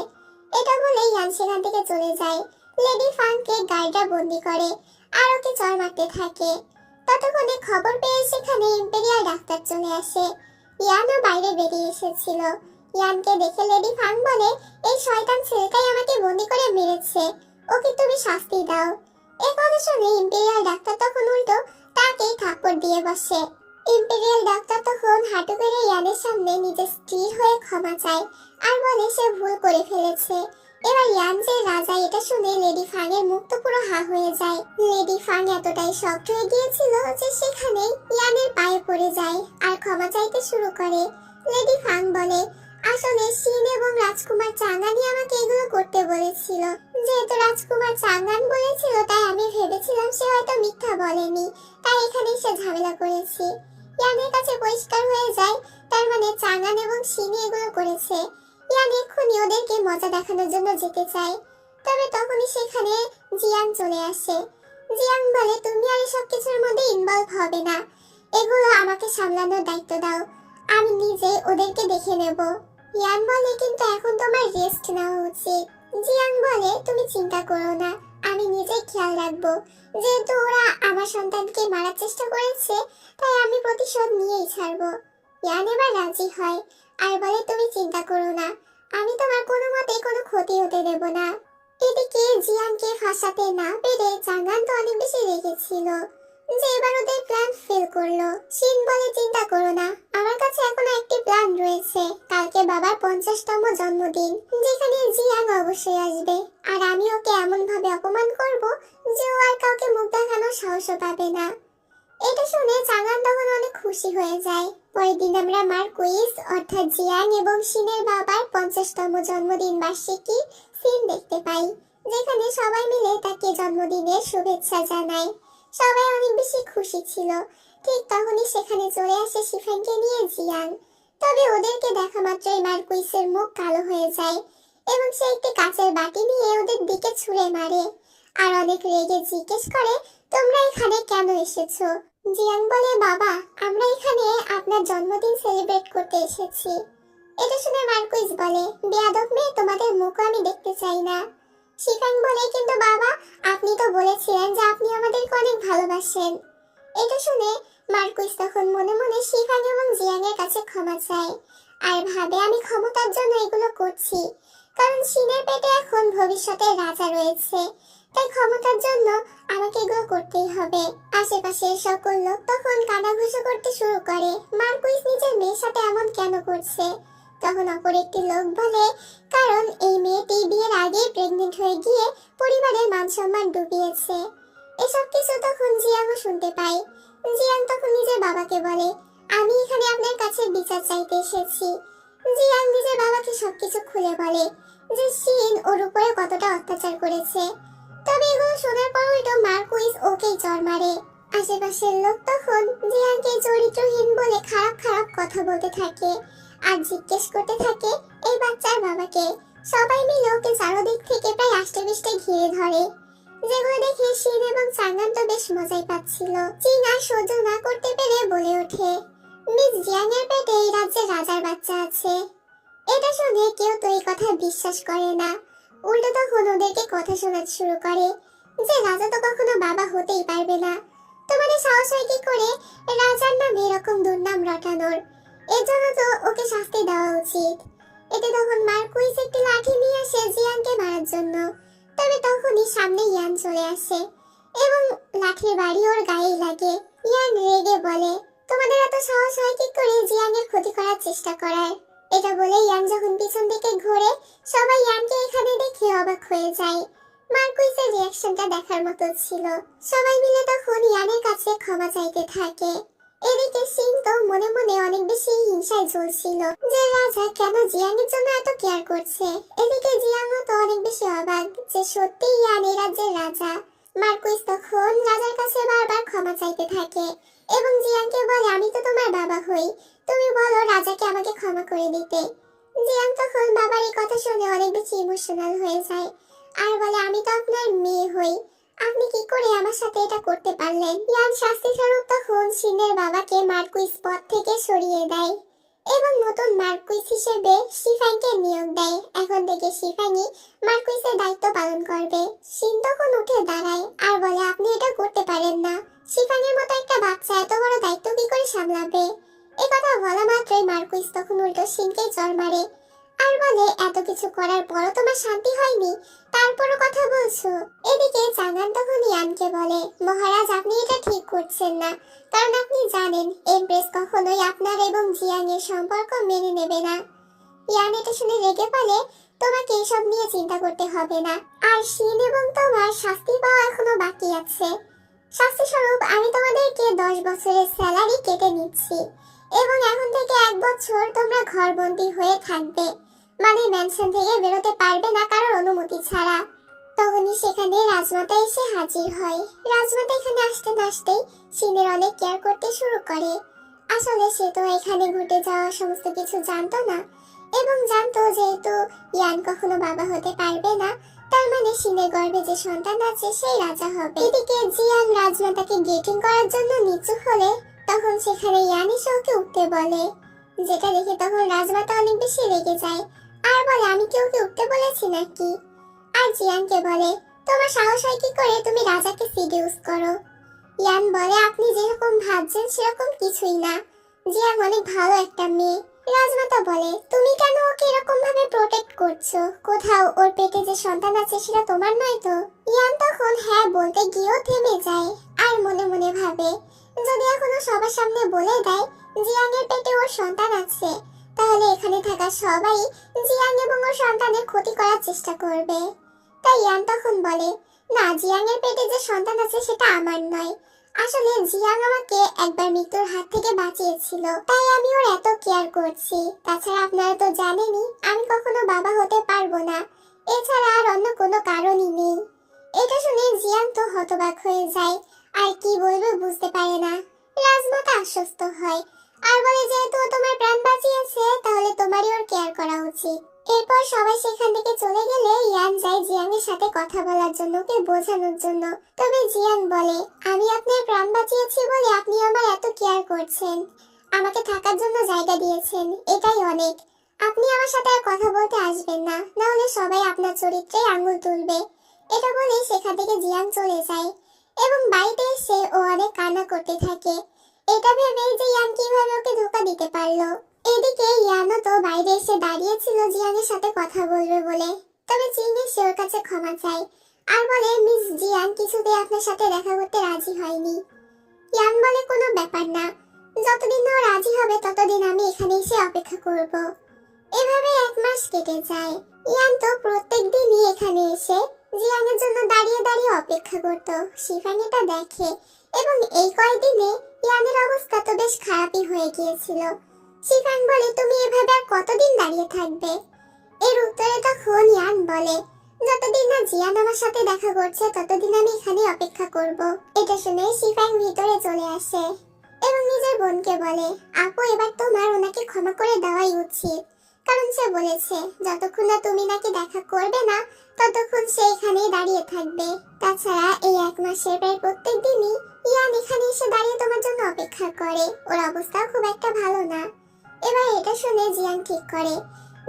এটা বলে ইয়ান সেখান থেকে চলে যায়। লেডি ফাংকে গার্ডরা বন্দি করে আর ওকে চড় মারতে থাকে। ততক্ষণে খবর পেয়ে সেখানে ইম্পেরিয়াল ডাক্তার চলে আসে। ইয়ানও বাইরে বেরিয়ে এসেছিল। ইয়ানকে দেখে লেডি ফাং বলে, এই শয়তান ছেলেটাই আমাকে বন্দি করে মেরেছে, ওকে তুমি শাস্তি দাও। এই কথা শুনে ইম্পেরিয়াল ডাক্তার তখন উল্টো তাকেই থাপ্পড় দিয়ে বসে। ইম্পেরিয়াল ডাক্তার তখন হাঁটু গেড়ে ইয়ানের সামনে নিজের স্থির হয়ে ক্ষমা চায় আর বলে সে ভুল করে ফেলেছে। এবার ইয়ান যে রাজা এটা শুনে লেডি ফাং এর মুখ তো পুরো হা হয়ে যায়। লেডি ফাং এতটাই শক্ট হয়ে গিয়েছিল যে সেখানে ইয়ানের পায়ে পড়ে যায় আর ক্ষমা চাইতে শুরু করে। লেডি ফাং বলে, আসলে শিন এবং রাজকুমার চাঙ্গানি আমাকে এগুলো করতে বলেছিল। যেহেতু রাজকুমার চাঙ্গান বলেছিল তাই আমি ভেবেছিলাম সে হয়তো মিথ্যা বলেনি, তাই এখানে এসে ঝামেলা করেছি। ইয়ানের কাছে পরিষ্কার হয়ে যায় তার মানে চাঙ্গান এবং শিনি এগুলো করেছে। ইয়ান এক্ষুনি ওদেরকে মজা দেখানোর জন্য যেতে চায়, তবে তখনই সেখানে জিয়াং চলে আসে। জিয়াং বলে, তুমি আর এসব কিছুর মধ্যে ইনভলভ হবে না, এগুলো আমাকে সামলানোর দায়িত্ব দাও, আমি নিজে ওদেরকে দেখে নেব। ইয়ান বলে, কিন্তু এখন তোমার রেস্ট নেওয়া উচিত। জিয়াং বলে, তুমি চিন্তা করো না, আমি নিজে খেয়াল রাখবো। যেহেতু ওরা আমার সন্তানকে মারার চেষ্টা করেছে তাই আমি প্রতিশোধ নিয়েই ছাড়বো। ইয়ান এবার রাজি হয় আর বলে, তুমি চিন্তা করো না, আমি তোমার কোনো মতে কোনো ক্ষতি হতে দেব না। এদিকে জিয়াংকে ফাঁসাতে না পেরে চাঙ্গান তো অনেক বেশি রেগেছিল যে এবার ওদের প্ল্যান ফেল করলো। শিন বলে, চিন্তা করো না, আমার কাছে এখনো একটি প্ল্যান রয়েছে। কালকে বাবার 50তম জন্মদিন, যেখানে জিয়াং অবশ্যই আসবে আর আমি ওকে এমন ভাবে অপমান করব যে ও আর কাউকে মুখ দেখানোর সাহসও পাবে না। এটা শুনে চাঙ্গান তখন অনেক খুশি হয়ে যায়। পরের দিন আমরা মার্কুইস অর্থাৎ জিয়াং এবং শিনের বাবার 50তম জন্মদিন বার্ষিকী সিন দেখতে পাই, যেখানে সবাই মিলে তাকে জন্মদিনের শুভেচ্ছা জানায়। সবাই অনেক বেশি খুশি ছিল। ঠিক তখনই সেখানে চলে আসে শিফেনকে নিয়ে জিয়াং। তবে ওদেরকে দেখা মাত্রই মার্কুইসের মুখ কালো হয়ে যায় এবং সে একটি কাঁচের বাটি নিয়ে ওদের দিকে ছুঁড়ে মারে আর অনেক রেগে জিজ্ঞেস করে, তোমরা এখানে কেন এসেছো? জিয়াং বলে, বাবা, আমরা এখানে আপনার জন্মদিন সেলিব্রেট করতে এসেছি। এটা শুনে মার্কুইস বলে, বেয়াদব মেয়ে, তোমাদের মুখও আমি দেখতে চাই না। শিফেন বলে, কিন্তু বাবা, আপনি তো বলেছিলেন যে আপনি আমাদেরকে অনেক ভালোবাসেন। এটা শুনে মার্কুইস তখন মনে মনে শিফেন এবং জিয়াং এর কাছে ক্ষমা চায় আর ভাবে, আমি ক্ষমতার জন্য এগুলো করছি, কারণ শিনের পেটে এখন ভবিষ্যতের রাজা রয়েছে, তাই ক্ষমতার জন্য আমাকে এগুলো করতেই হবে। আশেপাশের সকল লোক তখন কানাঘুষো করতে শুরু করে, মার্কুইস নিজের মেয়ের সাথে এমন কেন করছে। তখন অপর একটি লোক বলে, কারণ এই মেয়েটি বিয়ের আগে প্রেগনেন্ট হয়ে গিয়ে পরিবারের মান সম্মান ডুবিয়েছে। এসব কিছু তখন জিয়াংও শুনতে পায়। জিয়াং তখন নিজের বাবাকে বলে, আমি এখানে আপনার কাছে বিচার চাইতে এসেছি। জিয়াং নিজের বাবাকে সবকিছু খুলে বলে যে শিন ওর উপরে কতটা অত্যাচার করেছে। তবে এগুলো শোনার পর উল্টো মার্কুইস ওকেই চড় মারে। আশেপাশের লোক তখন জিয়াংকে চরিত্রহীন বলে খারাপ খারাপ কথা বলতে থাকে আর জিজ্ঞেস করতে থাকে এই বাচ্চার বাবাকে। সবাই মিলে ওকে চারদিক থেকে প্রায় আষ্টেপৃষ্টে ঘিরে ধরে, যেগুলো দেখে শিন এবং চাঙ্গান তো বেশ মজাই পাচ্ছিল। চীন আর সহ্য না করতে পেরে বলে ওঠে, মিস জিয়াং এর পেটে এই রাজ্যের রাজার বাচ্চা আছে। এটা শুনে কেউ তো এই কথা বিশ্বাস করে না, উল্টো তখন ওদেরকে কথা শোনাতে শুরু করে যে রাজা তো কখনো বাবা হতেই পারবে না। তোমাদের সাহস হয় কি করে রাজার নামে এরকম দুর্নাম রটানোর? এর জন্য তো ওকে শাস্তি দেওয়া উচিত। এতে তখন মার্কুইস একটি লাঠি নিয়ে আসে জিয়ানকে মারার জন্য। তবে তখনই সামনে ইয়ান চলে আসে এবং লাঠির বাড়ি ওর গায়েই লাগে। ইয়ান রেগে বলে, তোমাদের এত সাহস হয় কি করে জিয়ানের ক্ষতি করার চেষ্টা করার? এটা বলে ইয়ান যখন পিছন দিকে ঘোরে, সবাই ইয়ানকে এখানে দেখে অবাক হয়ে যায়। মার্কুইসের রিঅ্যাকশনটা দেখার মতো ছিল। সবাই মিলে তখন ইয়ানের কাছে ক্ষমা চাইতে থাকে। এদিকে সিং তো মনে মনে অনেক বেশি হিংসায় জ্বলছিল যে রাজা কেন জিয়াংয়ের জন্য এত কেয়ার করছে। এদিকে জিয়াংও তো অনেক বেশি অবাক যে সত্যি ইয়ান এই রাজ্যের রাজা। মার্কুইস তখন রাজার কাছে বারবার ক্ষমা চাইতে থাকে এবং জিয়াংকে বলে, আমি তো তোমার বাবা হই, তুমি বলো রাজাকে আমাকে ক্ষমা করে দিতে। জিয়াং তখন বাবার এই কথা শুনে অনেক বেশি ইমোশনাল হয়ে যায় আর বলে, আমি তো আপনার মেয়ে হই, আপনি কি করে আমার সাথে এটা করতে পারলেন? ইয়ান শাস্তি স্বরূপ তখন শিনের বাবাকে মার্কুইস পদ থেকে সরিয়ে দেয় এবং নতুন মার্কুইস হিসেবে শিফাংকে নিয়োগ দেয়। এখন থেকে শিফাংই মার্কুইসের দায়িত্ব পালন করবে। শিন তখন উঠে দাঁড়ায় আর বলে, আপনি এটা করতে পারেন না, শিফাংয়ের মতো একটা বাচ্চা এত বড় দায়িত্ব কি করে সামলাবে? এই কথা বলা মাত্রই মার্কুইস তখন উল্টো শিনকে চড় মারে আর বলে, এত কিছু করার পরও তোমার শান্তি হয়নি, তারপরও কথা বলছো? এদিকে চাঙ্গান তখন ইয়ানকে বলে, মহারাজ আপনি এটা ঠিক করছেন না, কারণ আপনি জানেন এমপ্রেস কখনোই আপনার এবং জিয়াং এর সম্পর্ক মেনে নেবে না। ইয়ান এটা শুনে রেগে বলে, তোমাকে এসব নিয়ে চিন্তা করতে হবে না, আর শিন এবং তোমার শাস্তি পাওয়া এখনো বাকি আছে। শাস্তি স্বরূপ আমি তোমাদেরকে 10 বছরের স্যালারি কেটে নিচ্ছি এবং এখন থেকে 1 বছর তোমরা ঘরবন্দি হয়ে থাকবে, মানে ম্যানশন থেকে বেরোতে পারবে না কারোর অনুমতি ছাড়া। তখনই সেখানে রাজমাতা এসে হাজির হয়। রাজমাতা এখানে আসতে না আসতেই শিনের অনেক কেয়ার করতে শুরু করে। আসলে সে তো এখানে ঘটে যাওয়া সমস্ত কিছু জানতো না এবং জানতো যেহেতু ইয়ান কখনো বাবা হতে পারবে না, তার মানে শিনের গর্ভে যে সন্তান আছে সেই রাজা হবে। এদিকে জিয়াং রাজমাতাকে গেটিং করার জন্য নিচু হলে তখন সেখানে ইয়ান এসে ওকে উঠতে বলে, যেটা দেখে তখন রাজমাতা অনেক বেশি রেগে যায় আর বলে, আমি কি ওকে উঠতে বলেছি নাকি? আর জিয়ানকে বলে, তোমার সাহস হয় কি করে তুমি রাজাকে সিডিউস করো? ইয়ান বলে, আপনি যেরকম ভাবছেন সেরকম কিছুই না, জিয়াং অনেক ভালো একটা মেয়ে। রাজমাতা বলে, তুমি কেন ওকে এরকম ভাবে প্রোটেক্ট করছো? কোথাও ওর পেটে যে সন্তান আছে সেটা তোমার নয় তো? ইয়ান তখন হ্যাঁ বলতে গিয়েও থেমে যায় আর মনে মনে ভাবে, যদি এখনো সবার সামনে বলে দেয় জিয়াং এর পেটে ওর সন্তান আছে, তাহলে এখানে থাকা সবাই জিয়াং এবং ওর সন্তানের ক্ষতি করার চেষ্টা করবে। তাই ইয়ান তখন বলে, না, জিয়াং এর পেটে যে সন্তান আছে সেটা আমার নয়, আসলে জিয়াং আমাকে একবার মৃত্যুর হাত থেকে বাঁচিয়েছিল, তাই আমি ওর এত কেয়ার করছি। তাছাড়া আপনারা তো জানেনই আমি কখনো বাবা হতে পারবো না, এছাড়া আর অন্য কোনো কারণই নেই। এটা শুনে জিয়াং তো হতবাক হয়ে যায় আর কি বলবে বুঝতে পারে না। রাজমাতা আশ্বস্ত হয় আর বলে, যেহেতু ও তোমার প্রাণ বাঁচিয়েছে তাহলে তোমারই ওর কেয়ার করা উচিত। এরপর সবাই সেখান থেকে চলে গেলে ইয়ান যায় জিয়াং এর সাথে কথা বলার জন্য, ওকে বোঝানোর জন্য। তবে জিয়াং বলে, আমি আপনার প্রাণ বাঁচিয়েছি বলে আপনি আমার এত কেয়ার করছেন, আমাকে থাকার জন্য জায়গা দিয়েছেন, এটাই অনেক। আপনি আমার সাথে আর কথা বলতে আসবেন না, না হলে সবাই আপনার চরিত্রে আঙুল তুলবে। এটা বলে সেখান থেকে জিয়াং চলে যায় এবং বাড়িতে এসে ও অনেক কান্না করতে থাকে, এটা ভেবে যে ইয়ান কিভাবে ওকে ধোঁকা দিতে পারলো। এদিকে ইয়ানও তো বাইরে এসে দাঁড়িয়েছিল জিয়াংয়ের সাথে কথা বলবে বলে, তবে চিন এসে ওর কাছে ক্ষমা চায় আর বলে মিস জিয়ান কিছুতেই আপনার সাথে দেখা করতে রাজি হয়নি। ইয়ান বলে কোনো ব্যাপার না, যতদিন না ও রাজি হবে ততদিন আমি এখানে এসে অপেক্ষা করব। এভাবে 1 মাস কেটে যায়। ইয়ান তো প্রত্যেক দিনই এখানে এসে জিয়ানের জন্য দাঁড়িয়ে দাঁড়িয়ে অপেক্ষা করত। শিফাং এটা দেখে এবং এই কয়েকদিনে ইয়ানের অবস্থা তো বেশ খারাপই হয়ে গিয়েছিল। শিফাং বলে তুমি এভাবে আর কতদিন দাঁড়িয়ে থাকবে? এর উত্তরে তখন ইয়ান বলে যতদিন না জিয়ান আমার সাথে দেখা করছে ততদিন আমি এখানে অপেক্ষা করব। এটা শুনে শিফাং ভিতরে চলে আসে এবং নিজের বোনকে বলে আপু এবার তোমার ওনাকে ক্ষমা করে দেওয়াই উচিত, কারণ সে বলেছে যতক্ষণ না তুমি নাকি দেখা করবে না ততক্ষণ সে এখানেই দাঁড়িয়ে থাকবে। তাছাড়া এই 1 মাসের প্রায় প্রত্যেক দিনই ইয়ান এখানে এসে দাঁড়িয়ে তোমার জন্য অপেক্ষা করে। ওর অবস্থাও খুব একটা ভালো না। এবার এটা শুনে জিয়ান ঠিক করে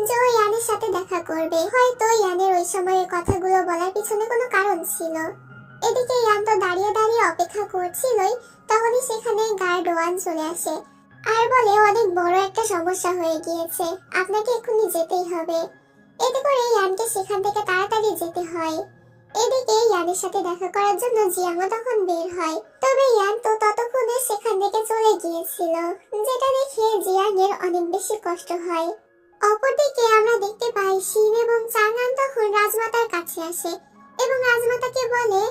যে ও ইয়ানের সাথে দেখা করবে। হয়তো ইয়ানের ওই সময়ের কথাগুলো বলার পিছনে কোনো কারণ ছিল। এদিকে ইয়ান তো দাঁড়িয়ে দাঁড়িয়ে অপেক্ষা করছিলই, তখনই সেখানে গার্ড ওয়ান চলে আসে আর বলে অনেক বড় একটা সমস্যা হয়ে গিয়েছে, আপনাকে এক্ষুনি যেতেই হবে। এতে করে ইয়ানকে সেখান থেকে তাড়াতাড়ি যেতে হয়। এদিকে ইয়ানের সাথে দেখা করার জন্য জিয়াংও তখন বের হয়, তবে ইয়ান তো ততক্ষণে সেখান থেকে চলে গিয়েছিল, যেটা দেখে জিয়াংয়ের অনেক বেশি কষ্ট হয়। অপরদিকে আমরা দেখতে পাই শিন এবং চাংআন তখন রাজমাতার কাছে আসে এবং রাজমাতাকে বলে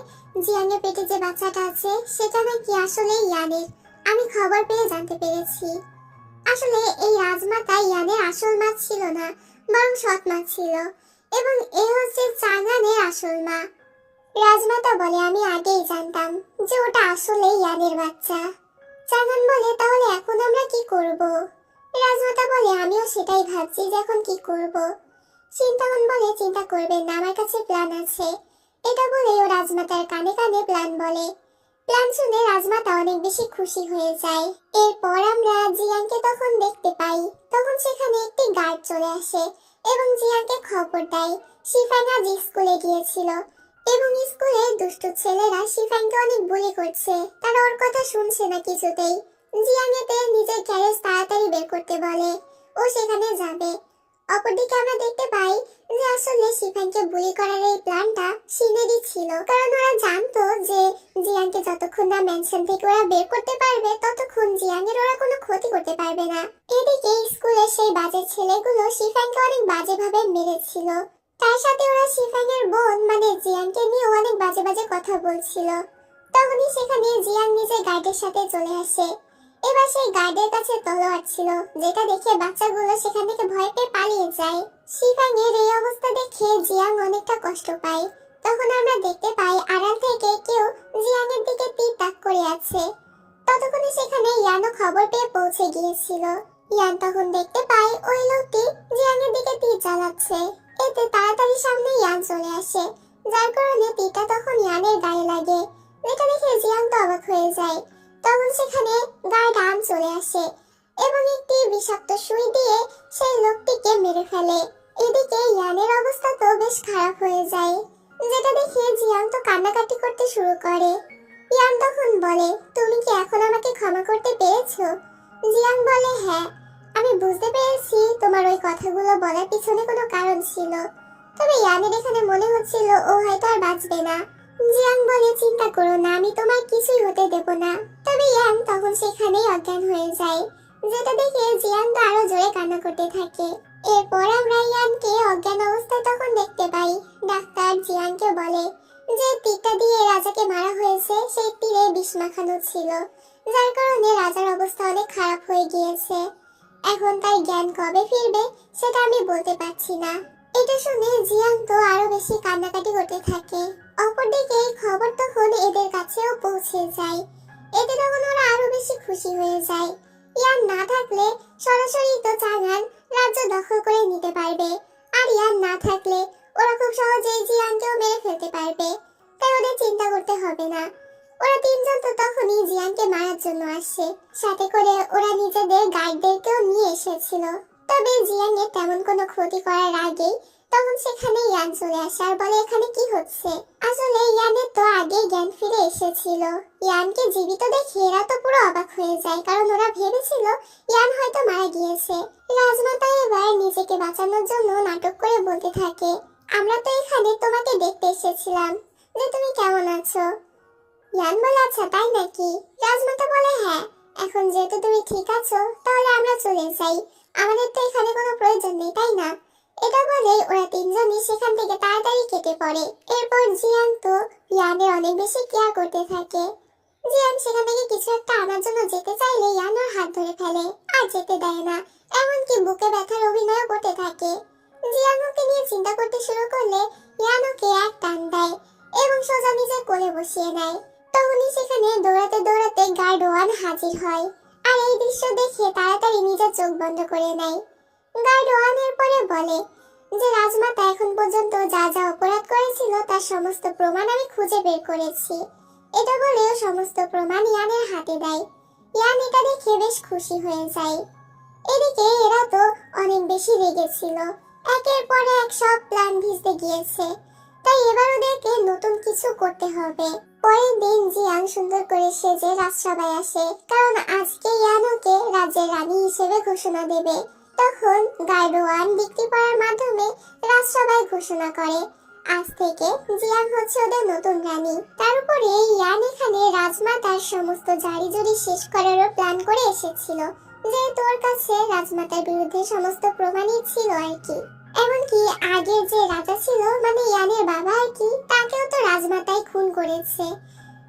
জিয়াংয়ের পেটে যে বাচ্চাটা আছে সেটা নাকি আসলে ইয়ানের। আমি খবর পেয়ে জানতে পেরেছি আসলে এই রাজমাতা ইয়ানের আসল মা ছিল না, বরং সৎ মা ছিল এবং এ হচ্ছে চাংআনের আসল মা। রাজমাতা বলে আমি আগেই জানতাম যে ওটা আসলে ইয়ানের বাচ্চা। চাংআন বলে তাহলে এখন আমরা কি করব? রাজমাতা বলে আমিও সেটাই ভাবছি যে এখন কি করব। শিন তখন বলে চিন্তা করবেন না, আমার কাছে প্ল্যান আছে। এটা বলে ও রাজমাতার কানে কানে প্ল্যান বলে। প্ল্যান শুনে রাজমাতা অনেক বেশি খুশি হয়ে যায়। এরপর আমরা জিয়াংকে তখন দেখতে পাই, তখন সেখানে একটি গার্ড চলে আসে এবং জিয়াংকে খবর দেয় শিফাং আজ স্কুলে গিয়েছিল এবং স্কুলে দুষ্টু ছেলেরা শিফাংকে অনেক বুলি করছে, তারা ওর কথা শুনছে না কিছুতেই। জিয়াং এতে নিজের গ্যারেজ তাড়াতাড়ি বের করতে বলে, ও সেখানে যাবে। অপরদিকে আমরা দেখতে পাই যে আসলে শিফাংকে বুলি করার এই প্ল্যানটা শিনেরই ছিল, কারণ ওরা জানতো যে জিয়াংকে যতক্ষণ না ম্যানশন থেকে ওরা বের করতে পারবে ততক্ষণ জিয়াংয়ের ওরা কোনো ক্ষতি করতে পারবে না। এদিকে স্কুলে সেই বাজে ছেলেগুলো শিফাংকে অনেক বাজেভাবে মেরেছিল, তার সাথে ওরা শিফাংয়ের বোন মানে জিয়াংকে নিয়ে অনেক বাজে বাজে কথা বলছিল। তখনই সেখানে জিয়াং নিজের গার্ডের সাথে চলে আসে। এবার সেই গার্ডের কাছে তলোয়ার ছিল, যেটা দেখে বাচ্চাগুলো সেখান থেকে ভয় পেয়ে পালিয়ে যায়। শিফাংয়ের এই অবস্থা দেখে জিয়াং অনেকটা কষ্ট পায়। তখন আমরা দেখতে পাই আড়াল থেকে কেউ জিয়াংয়ের দিকে তীর তাক করে আছে। ততক্ষণে সেখানে ইয়ানও খবর পেয়ে পৌঁছে গিয়েছিল। ইয়ান তখন দেখতে পায় ওই লোকটি জিয়াংয়ের দিকে তীর চালাচ্ছে। এতে তাড়াতাড়ি সামনে ইয়ান চলে আসে, যার কারণে তীরটা তখন ইয়ানের গায়ে লাগে। এটা দেখে জিয়াং তো অবাক হয়ে যায়। তখন সেখানে গার্ড আন চলে আসে এবং একটি বিষাক্ত সুই দিয়ে সেই লোকটিকে মেরে ফেলে। এদিকে ইয়ানের অবস্থা তো বেশ খারাপ হয়ে যায়, যেটা দেখে জিয়াং তো কান্নাকাটি করতে শুরু করে। ইয়ান তখন বলে তুমি কি এখন আমাকে ক্ষমা করতে পেরেছো? জিয়াং বলে হ্যাঁ, আমি বুঝতে পেরেছি তোমার ওই কথাগুলো বলার পিছনে কোনো কারণ ছিল, তবে ইয়ানের এখানে মনে হচ্ছিল ও হয়তো আর বাঁচবে না। জিয়াং বলে চিন্তা করো না, আমি তোমার কিছুই হতে দেব না। তবে ইয়াং তখন সেখানেই অজ্ঞান হয়ে যায়, যেটা দেখে জিয়াং তো আরো জোরে কান্না করতে থাকে। এরপর আমরা ইয়ানকে অজ্ঞান অবস্থায় তখন দেখতে পাই। ডাক্তার জিয়াংকে বলে যে তীরটা দিয়ে রাজাকে মারা হয়েছে সেই তীরে বিষ মাখানো ছিল, যার কারণে রাজার অবস্থা অনেক খারাপ হয়ে গিয়েছে। এখন তার জ্ঞান কবে ফিরবে সেটা আমি বলতে পারছি না। এটা শুনে জিয়াং তো আরো বেশি কান্নাকাটি করতে থাকে। অপরদিকে এই খবর তখন এদের কাছেও পৌঁছে যায়। এতে তখন ওরা আরো বেশি খুশি হয়ে যায়। ইয়ান না থাকলে সরাসরি তো চাংআন রাজ্য দখল করে নিতে পারবে, আর ইয়ান না থাকলে ওরা খুব সহজেই জিয়াংকেও মেরে ফেলতে পারবে, তাই ওদের চিন্তা করতে হবে না। ওরা তিনজন তো তখনই জিয়াংকে মারার জন্য আসে, সাথে করে ওরা নিজেদের গাইডদেরকেও নিয়ে এসেছিল। তবে জিয়াং এর তেমন কোনো ক্ষতি করার আগেই তখন সেখানে ইয়ান চলে আসে আর বলে এখানে কি হচ্ছে। আসলে ইয়ানের তো আগেই জ্ঞান ফিরে এসেছিল। ইয়ানকে জীবিত দেখে এরা তো পুরো অবাক হয়ে যায়, কারণ ওরা ভেবেছিল ইয়ান হয়তো মারা গিয়েছে। রাজমাতা এবার নিজেকে বাঁচানোর জন্য নাটক করে বলতে থাকে আমরা তো এখানে তোমাকে দেখতে এসেছিলাম, যে তুমি কেমন আছো। ইয়ান বলে আচ্ছা তাই নাকি। রাজমাতা বলে হ্যাঁ, এখন যেহেতু তুমি ঠিক আছো তাহলে আমরা চলে যাই, আমাদের তো এখানে কোনো প্রয়োজন নেই তাই না। এটা বলে ওরা তিনজনই সেখান থেকে তাড়াতাড়ি কেটে পড়ে। এরপর জিয়ান তো ইয়ানের অনেক বেশি কেয়ার করতে থাকে। জিয়ান সেখান থেকে কিছু একটা আনার জন্য যেতে চাইলে ইয়ান ওর হাত ধরে ফেলে আর যেতে দেয় না, এমনকি বুকে ব্যথার অভিনয়ও করতে থাকে। জিয়ান ওকে নিয়ে চিন্তা করতে শুরু করলে ইয়ান ওকে এক টান দেয় এবং সোজা নিজের কোলে বসিয়ে নেয়। তখনই সেখানে দৌড়াতে দৌড়াতে গার্ড ওয়ান হাজির হয় আর এই দৃশ্য দেখে তাড়াতাড়ি নিজের চোখ বন্ধ করে নেয়। গার্ড ওয়ান এর পরে বলে যে রাজমাতা এখন পর্যন্ত যা যা অপরাধ করেছিল তার সমস্ত প্রমাণ আমি খুঁজে বের করেছি। এটা বলেও সমস্ত প্রমাণ ইয়ানের হাতে দেয়। ইয়ান এটা দেখে বেশ খুশি হয়ে যায়। এদিকে এরা তো অনেক বেশি রেগেছিল, একের পর এক সব প্ল্যান ভিজতে গিয়েছে, তাই এবার ওদেরকে নতুন কিছু করতে হবে। পরের দিন জিয়ান সুন্দর করে সেজে রাজসভায় আসে, কারণ আজকে ইয়ানোকে রাজ্যের রানী হিসেবে ঘোষণা দেবে। তখন গাইডওয়ান বিক্রি করার মাধ্যমে রাজসভায় ঘোষণা করে আজ থেকে জিয়ান হচ্ছে ওদের নতুন রানী। তার উপরে ইয়ান এখানে রাজমাতার সমস্ত জারিজুরি শেষ করারও প্ল্যান করে এসেছিল, যেহেতু ওর কাছে রাজমাতার বিরুদ্ধে সমস্ত প্রমাণই ছিল আর কি। এমনকি আগের যে রাজা ছিল মানে ইয়ানের বাবা আর কি, তাকেও তো রাজমাতাই খুন করেছে।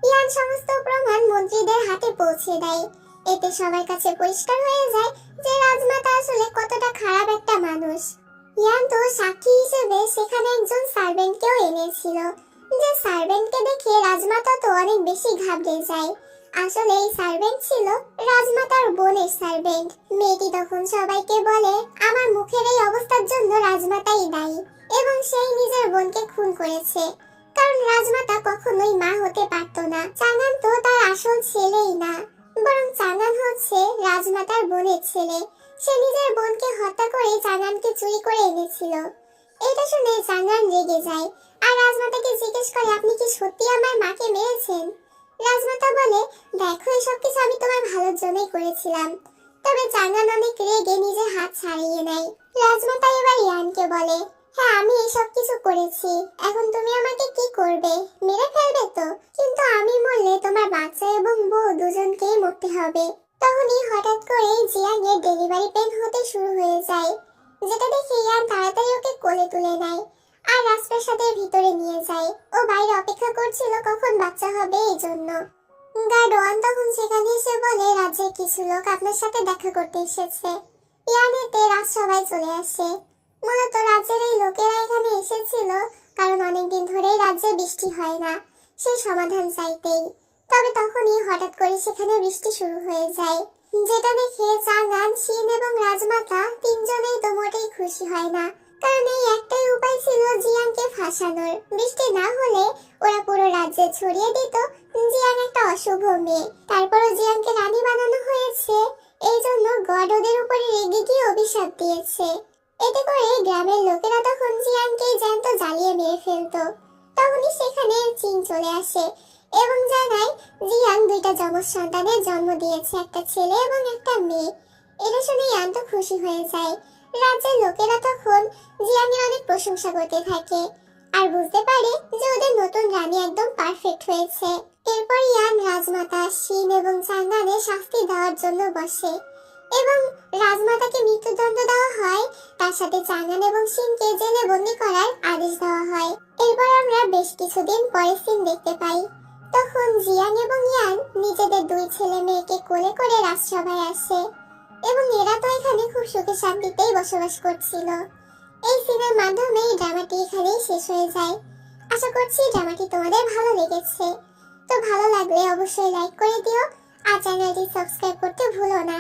ইয়ান সমস্ত প্রমাণ মন্ত্রীদের হাতে পৌঁছে দেয়। এতে সবার কাছে পরিষ্কার হয়ে যায় যে রাজমাতা আসলে কতটা খারাপ একটা মানুষ। ইয়ান তো সাক্ষী হিসেবে সেখানে একজন সার্ভেন্টকেও এনেছিল, যে সার্ভেন্টকে দেখে রাজমাতা তো অনেক বেশি ঘাবড়ে যায়। আসলে এই সার্ভেন্ট ছিল রাজমাতার বোনের সার্ভেন্ট। মেয়েটি তখন সবাইকে বলে আমার মুখের এই অবস্থার জন্য রাজমাতাই দায়ী এবং সেই নিজের বোনকে খুন করেছে, কারণ রাজমাতা কখনোই মা হতে পারত না। চাঙ্গান তো তার আসল ছেলেই না, বরং চাঙ্গান হচ্ছে রাজমাতার বোনের ছেলে। সে নিজের বোনকে হত্যা করে চাঙ্গানকে চুরি করে এনেছিল। এটা শুনে চাঙ্গান রেগে যায় আর রাজমাতাকে জিজ্ঞেস করে আপনি কি সত্যি আমার মাকে মেরেছেন। রাজমাতা বলে দেখো এসব কিছু আমি তোমার ভালোর জন্যই করেছিলাম। তবে চাঙ্গান অনেক রেগে নিজের হাত ছাড়িয়ে নেয়। রাজমাতা এবার ইয়ানকে বলে হ্যাঁ আমি এসব কিছু করেছি, এখন তুমি আমাকে কি করবে, মেরে ফেলবে তো? কিন্তু আমি মরলে তোমার বাচ্চা এবং বউ দুজনকেই মরতে হবে। তখনই হঠাৎ করে জিয়াংয়ের ডেলিভারি পেন হতে শুরু হয়ে যায়, যেটা দেখে ইয়ান তাড়াতাড়ি ওকে কোলে তুলে নেয় আর রাজপ্রাসাদের ভিতরে নিয়ে যায়। ও বাইরে অপেক্ষা করছিল কখন বাচ্চা হবে এই জন্য। গার্ড ওয়ান তখন সেখানে এসে বলে রাজ্যের কিছু লোক আপনার সাথে দেখা করতে এসেছে। ইয়ান এতে রাজসভায় চলে আসে। মূলত রাজ্যের এই লোকেরা এখানে এসেছিল কারণ অনেকদিন ধরেই রাজ্যে বৃষ্টি হয় না, সেই সমাধান চাইতেই। তবে তখনই হঠাৎ করে সেখানে বৃষ্টি শুরু হয়ে যায়, যেটা দেখে চাঙ্গান, শিন এবং রাজমাতা তিনজনেই তো মোটেই খুশি হয় না, কারণ এই একটাই উপায় ছিল জিয়াংকে ফাঁসানোর। বৃষ্টি না হলে ওরা পুরো রাজ্যে ছড়িয়ে দিত জিয়াং একটা অশুভ মেয়ে। তারপরও জিয়াংকে রানী বানানো হয়েছে, এই জন্য গড ওদের উপরে রেগে গিয়ে অভিশাপ দিয়েছে। এতে করে গ্রামের লোকেরা তখন জিয়াংকে জ্যান্ত জ্বালিয়ে মেরে ফেলতো। তখনই সেখানে চীন চলে আসে এবং জানায় জিয়াং দুইটা যমজ সন্তানের জন্ম দিয়েছে, একটা ছেলে এবং একটা মেয়ে। এটা শুনে ইয়ান তো খুশি হয়ে যায়। রাজ্যের লোকেরা তখন জিয়াংয়ের অনেক প্রশংসা করতে থাকে আর বুঝতে পারে যে ওদের নতুন রানী একদম পারফেক্ট হয়েছে। এরপর ইয়ান রাজমাতা, শিন এবং চাঙ্গানের শাস্তি দেওয়ার জন্য বসে এবং রাজমাতাকে মৃত্যুদণ্ড দেওয়া হয়, তার সাথে চাঙ্গান এবং শিনকে জেলে বন্দি করার আদেশ দেওয়া হয়। এরপর আমরা বেশ কিছুদিন পরে সিন দেখতে পাই। তখন জিয়াং এবং ইয়ান নিজেদের দুই ছেলে মেয়েকে কোলে করে রাজসভায় আসে এবং এরা তো এখানে খুব সুখে শান্তিতেই বসবাস করছিল। এই সিনের মাধ্যমে এই ড্রামাটি এখানেই শেষ হয়ে যায়। আশা করছি ড্রামাটি তোমাদের ভালো লেগেছে। তো ভালো লাগলে অবশ্যই লাইক করে দিও আর চ্যানেলটি সাবস্ক্রাইব করতে ভুলো না।